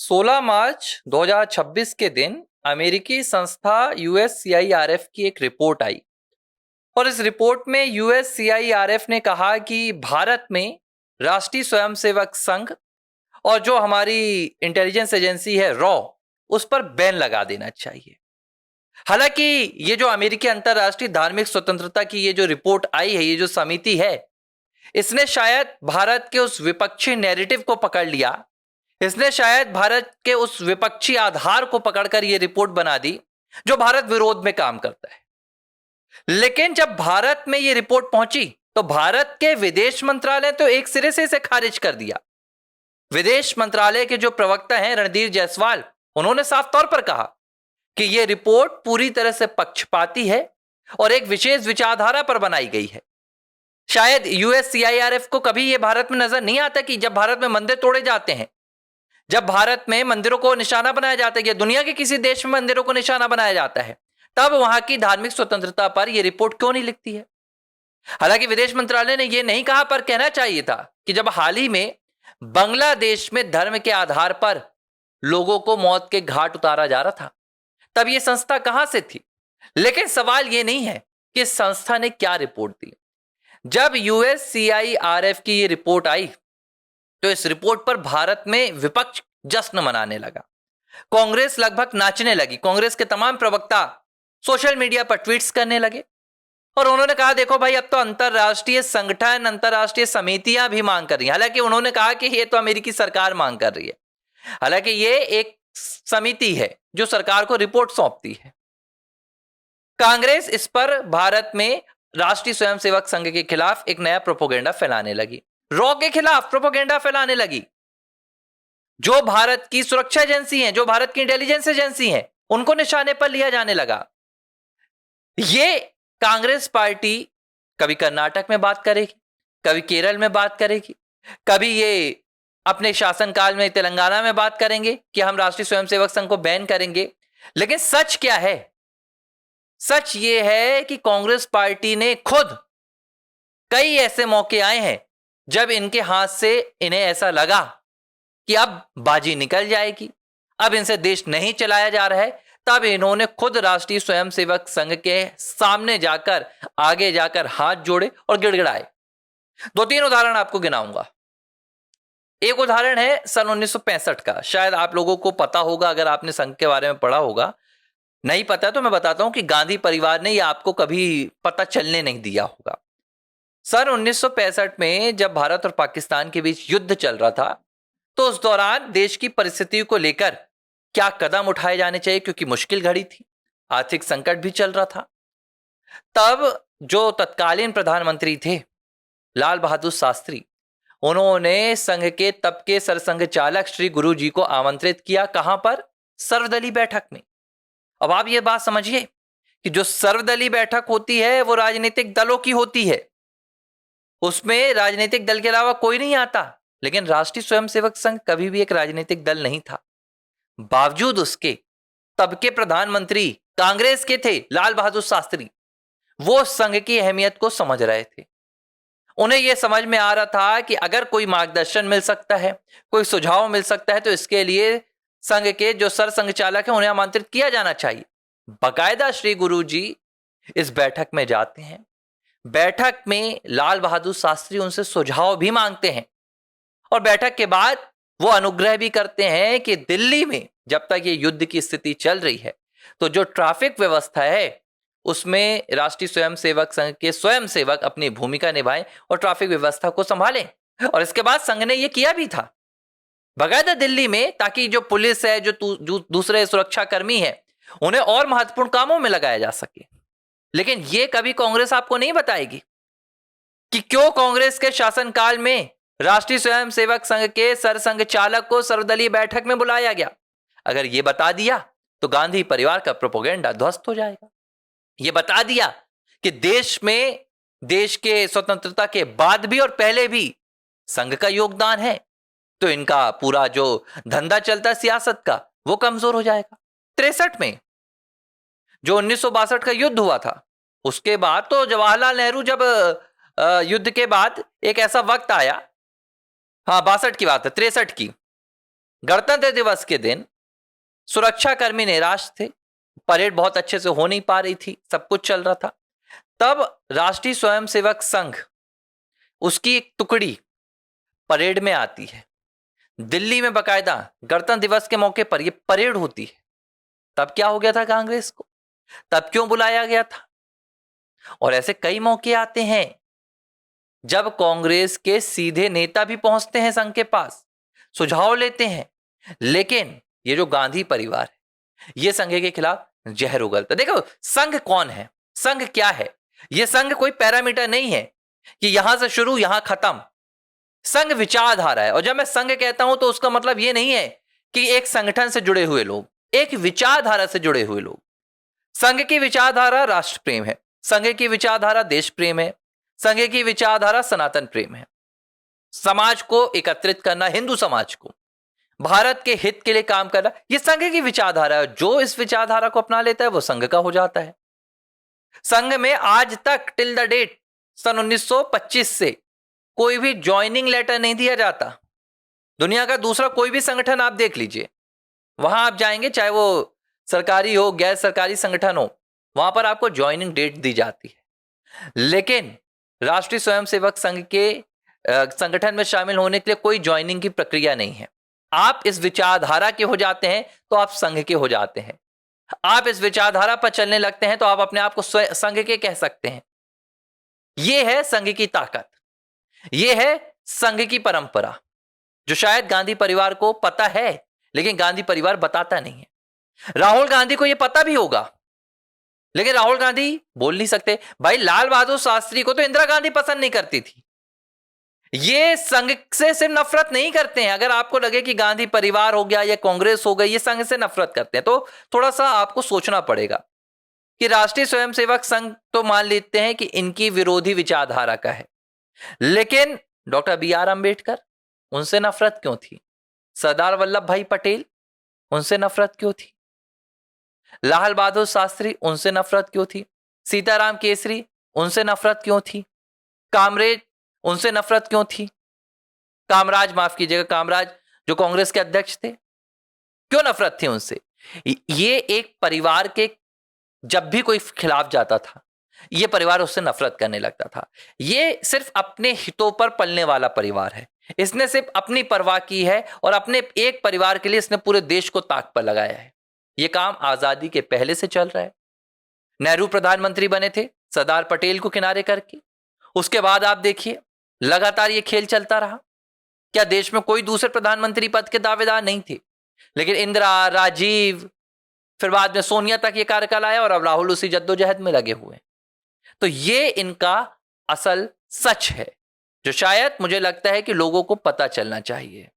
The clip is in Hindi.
16 मार्च 2026 के दिन अमेरिकी संस्था यूएससीआईआरएफ की एक रिपोर्ट आई और इस रिपोर्ट में यूएससीआईआरएफ ने कहा कि भारत में राष्ट्रीय स्वयंसेवक संघ और जो हमारी इंटेलिजेंस एजेंसी है रॉ उस पर बैन लगा देना चाहिए। हालांकि ये जो अमेरिकी अंतरराष्ट्रीय धार्मिक स्वतंत्रता की ये जो रिपोर्ट आई है, ये जो समिति है, इसने शायद भारत के उस विपक्षी नैरेटिव को पकड़ लिया। इसने शायद भारत के उस विपक्षी आधार को पकड़कर यह रिपोर्ट बना दी जो भारत विरोध में काम करता है। लेकिन जब भारत में यह रिपोर्ट पहुंची तो भारत के विदेश मंत्रालय तो एक सिरे से इसे खारिज कर दिया। विदेश मंत्रालय के जो प्रवक्ता हैं रणधीर जायसवाल, उन्होंने साफ तौर पर कहा कि यह रिपोर्ट पूरी तरह से पक्षपाती है और एक विशेष विचारधारा पर बनाई गई है। शायद यूएससीआईआरएफ को कभी यह भारत में नजर नहीं आता कि जब भारत में मंदिर तोड़े जाते हैं, जब भारत में मंदिरों को निशाना बनाया जाता है या दुनिया के किसी देश में मंदिरों को निशाना बनाया जाता है, तब वहां की धार्मिक स्वतंत्रता पर यह रिपोर्ट क्यों नहीं लिखती है। हालांकि विदेश मंत्रालय ने यह नहीं कहा, पर कहना चाहिए था कि जब हाल ही में बांग्लादेश में धर्म के आधार पर लोगों को मौत के घाट उतारा जा रहा था, तब यह संस्था कहां से थी। लेकिन सवाल यह नहीं है कि संस्था ने क्या रिपोर्ट दी। जब यूएससीआईआरएफ की यह रिपोर्ट आई तो इस रिपोर्ट पर भारत में विपक्ष जश्न मनाने लगा। कांग्रेस लगभग नाचने लगी। कांग्रेस के तमाम प्रवक्ता सोशल मीडिया पर ट्वीट्स करने लगे और उन्होंने कहा, देखो भाई, अब तो अंतरराष्ट्रीय संगठन, अंतरराष्ट्रीय समितियां भी मांग कर रही हैं। हालांकि उन्होंने कहा कि ये तो अमेरिकी सरकार मांग कर रही है। हालांकि ये एक समिति है जो सरकार को रिपोर्ट सौंपती है। कांग्रेस इस पर भारत में राष्ट्रीय स्वयंसेवक संघ के खिलाफ एक नया प्रोपोगेंडा फैलाने लगी, रॉ के खिलाफ प्रोपोगेंडा फैलाने लगी। जो भारत की सुरक्षा एजेंसी है, जो भारत की इंटेलिजेंस एजेंसी है, उनको निशाने पर लिया जाने लगा। ये कांग्रेस पार्टी कभी कर्नाटक में बात करेगी, कभी केरल में बात करेगी, कभी ये अपने शासनकाल में तेलंगाना में बात करेंगे कि हम राष्ट्रीय स्वयंसेवक संघ को बैन करेंगे। लेकिन सच क्या है? सच ये है कि कांग्रेस पार्टी ने खुद कई ऐसे मौके आए हैं जब इनके हाथ से इन्हें ऐसा लगा कि अब बाजी निकल जाएगी, अब इनसे देश नहीं चलाया जा रहा है, तब इन्होंने खुद राष्ट्रीय स्वयंसेवक संघ के सामने जाकर, आगे जाकर हाथ जोड़े और गिड़गिड़ाए। 2-3 उदाहरण आपको गिनाऊंगा। एक उदाहरण है सन 1965 का। शायद आप लोगों को पता होगा अगर आपने संघ के बारे में पढ़ा होगा। नहीं पता तो मैं बताता हूं कि गांधी परिवार ने यह आपको कभी पता चलने नहीं दिया होगा। सन 1965 में जब भारत और पाकिस्तान के बीच युद्ध चल रहा था, तो उस दौरान देश की परिस्थिति को लेकर क्या कदम उठाए जाने चाहिए, क्योंकि मुश्किल घड़ी थी, आर्थिक संकट भी चल रहा था। तब जो तत्कालीन प्रधानमंत्री थे लाल बहादुर शास्त्री, उन्होंने संघ के तब के सरसंघ चालक श्री गुरु जी को आमंत्रित किया। कहां पर? सर्वदलीय बैठक में। अब आप ये बात समझिए कि जो सर्वदलीय बैठक होती है वो राजनीतिक दलों की होती है, उसमें राजनीतिक दल के अलावा कोई नहीं आता। लेकिन राष्ट्रीय स्वयंसेवक संघ कभी भी एक राजनीतिक दल नहीं था। बावजूद उसके तब के प्रधानमंत्री कांग्रेस के थे लाल बहादुर शास्त्री, वो संघ की अहमियत को समझ रहे थे। उन्हें यह समझ में आ रहा था कि अगर कोई मार्गदर्शन मिल सकता है, कोई सुझाव मिल सकता है, तो इसके लिए संघ के जो सरसंघ चालक हैं उन्हें आमंत्रित किया जाना चाहिए। बाकायदा श्री गुरु जी इस बैठक में जाते हैं। बैठक में लाल बहादुर शास्त्री उनसे सुझाव भी मांगते हैं और बैठक के बाद वो अनुग्रह भी करते हैं कि दिल्ली में जब तक ये युद्ध की स्थिति चल रही है, तो जो ट्रैफिक व्यवस्था है उसमें राष्ट्रीय स्वयंसेवक संघ के स्वयंसेवक अपनी भूमिका निभाएं और ट्रैफिक व्यवस्था को संभालें। और इसके बाद संघ ने यह किया भी था बाकायदा दिल्ली में, ताकि जो पुलिस है, जो दूसरे सुरक्षा कर्मी है, उन्हें और महत्वपूर्ण कामों में लगाया जा सके। लेकिन यह कभी कांग्रेस आपको नहीं बताएगी कि क्यों कांग्रेस के शासनकाल में राष्ट्रीय स्वयंसेवक संघ के सरसंघ चालक को सर्वदलीय बैठक में बुलाया गया। अगर यह बता दिया तो गांधी परिवार का प्रोपोगेंडा ध्वस्त हो जाएगा। यह बता दिया कि देश में, देश के स्वतंत्रता के बाद भी और पहले भी संघ का योगदान है, तो इनका पूरा जो धंधा चलता सियासत का वो कमजोर हो जाएगा। 63 में जो 1962 का युद्ध हुआ था, उसके बाद तो जवाहरलाल नेहरू जब युद्ध के बाद एक ऐसा वक्त आया, हाँ 62 की बात है, 63 की, गणतंत्र दिवस के दिन सुरक्षाकर्मी निराश थे, परेड बहुत अच्छे से हो नहीं पा रही थी, सब कुछ चल रहा था। तब राष्ट्रीय स्वयंसेवक संघ, उसकी एक टुकड़ी परेड में आती है। दिल्ली में बकायदा गणतंत्र दिवस के मौके पर यह परेड होती है। तब क्या हो गया था कांग्रेस को? तब क्यों बुलाया गया था? और ऐसे कई मौके आते हैं जब कांग्रेस के सीधे नेता भी पहुंचते हैं संघ के पास, सुझाव लेते हैं, लेकिन ये जो गांधी परिवार है ये संघ के खिलाफ जहर उगलता। देखो संघ कौन है, संघ क्या है? ये संघ कोई पैरामीटर नहीं है कि यहां से शुरू यहां खत्म। संघ विचारधारा है, और जब मैं संघ कहता हूं तो उसका मतलब ये नहीं है कि एक संगठन से जुड़े हुए लोग, एक विचारधारा से जुड़े हुए लोग। संघ की विचारधारा राष्ट्र प्रेम है, संघ की विचारधारा देश प्रेम है, संघ की विचारधारा सनातन प्रेम है, समाज को एकत्रित करना, हिंदू समाज को, भारत के हित के लिए काम करना, यह संघ की विचारधारा है। जो इस विचारधारा को अपना लेता है वो संघ का हो जाता है। संघ में आज तक टिल द डेट सन 1925 से कोई भी ज्वाइनिंग लेटर नहीं दिया जाता। दुनिया का दूसरा कोई भी संगठन आप देख लीजिए, वहां आप जाएंगे, चाहे वो सरकारी हो गैर सरकारी संगठन हो, वहां पर आपको ज्वाइनिंग डेट दी जाती है। लेकिन राष्ट्रीय स्वयंसेवक संघ के संगठन में शामिल होने के लिए कोई ज्वाइनिंग की प्रक्रिया नहीं है। आप इस विचारधारा के हो जाते हैं तो आप संघ के हो जाते हैं। आप इस विचारधारा पर चलने लगते हैं तो आप अपने आप को संघ के कह सकते हैं। यह है संघ की ताकत, यह है संघ की परंपरा, जो शायद गांधी परिवार को पता है लेकिन गांधी परिवार बताता नहीं है। राहुल गांधी को यह पता भी होगा लेकिन राहुल गांधी बोल नहीं सकते। भाई लाल बहादुर शास्त्री को तो इंदिरा गांधी पसंद नहीं करती थी। ये संघ से सिर्फ नफरत नहीं करते हैं। अगर आपको लगे कि गांधी परिवार हो गया या कांग्रेस हो गई ये संघ से नफरत करते हैं, तो थोड़ा सा आपको सोचना पड़ेगा कि राष्ट्रीय स्वयंसेवक संघ तो मान लेते हैं कि इनकी विरोधी विचारधारा का है, लेकिन डॉक्टर बी.आर. अंबेडकर, उनसे नफरत क्यों थी? सरदार वल्लभ भाई पटेल, उनसे नफरत क्यों थी? लाल बहादुर शास्त्री, उनसे नफरत क्यों थी? सीताराम केसरी, उनसे नफरत क्यों थी? कामरेज, उनसे नफरत क्यों थी? कामराज, माफ कीजिएगा, कामराज जो कांग्रेस के अध्यक्ष थे, क्यों नफरत थी उनसे? ये एक परिवार के जब भी कोई खिलाफ जाता था ये परिवार उससे नफरत करने लगता था। ये सिर्फ अपने हितों पर पलने वाला परिवार है। इसने सिर्फ अपनी परवाह की है और अपने एक परिवार के लिए इसने पूरे देश को ताक पर लगाया है। ये काम आजादी के पहले से चल रहा है। नेहरू प्रधानमंत्री बने थे सरदार पटेल को किनारे करके, उसके बाद आप देखिए लगातार ये खेल चलता रहा। क्या देश में कोई दूसरे प्रधानमंत्री पद के दावेदार नहीं थे? लेकिन इंदिरा, राजीव, फिर बाद में सोनिया तक ये कार्यकाल आया और अब राहुल उसी जद्दोजहद में लगे हुए। तो ये इनका असल सच है जो शायद मुझे लगता है कि लोगों को पता चलना चाहिए।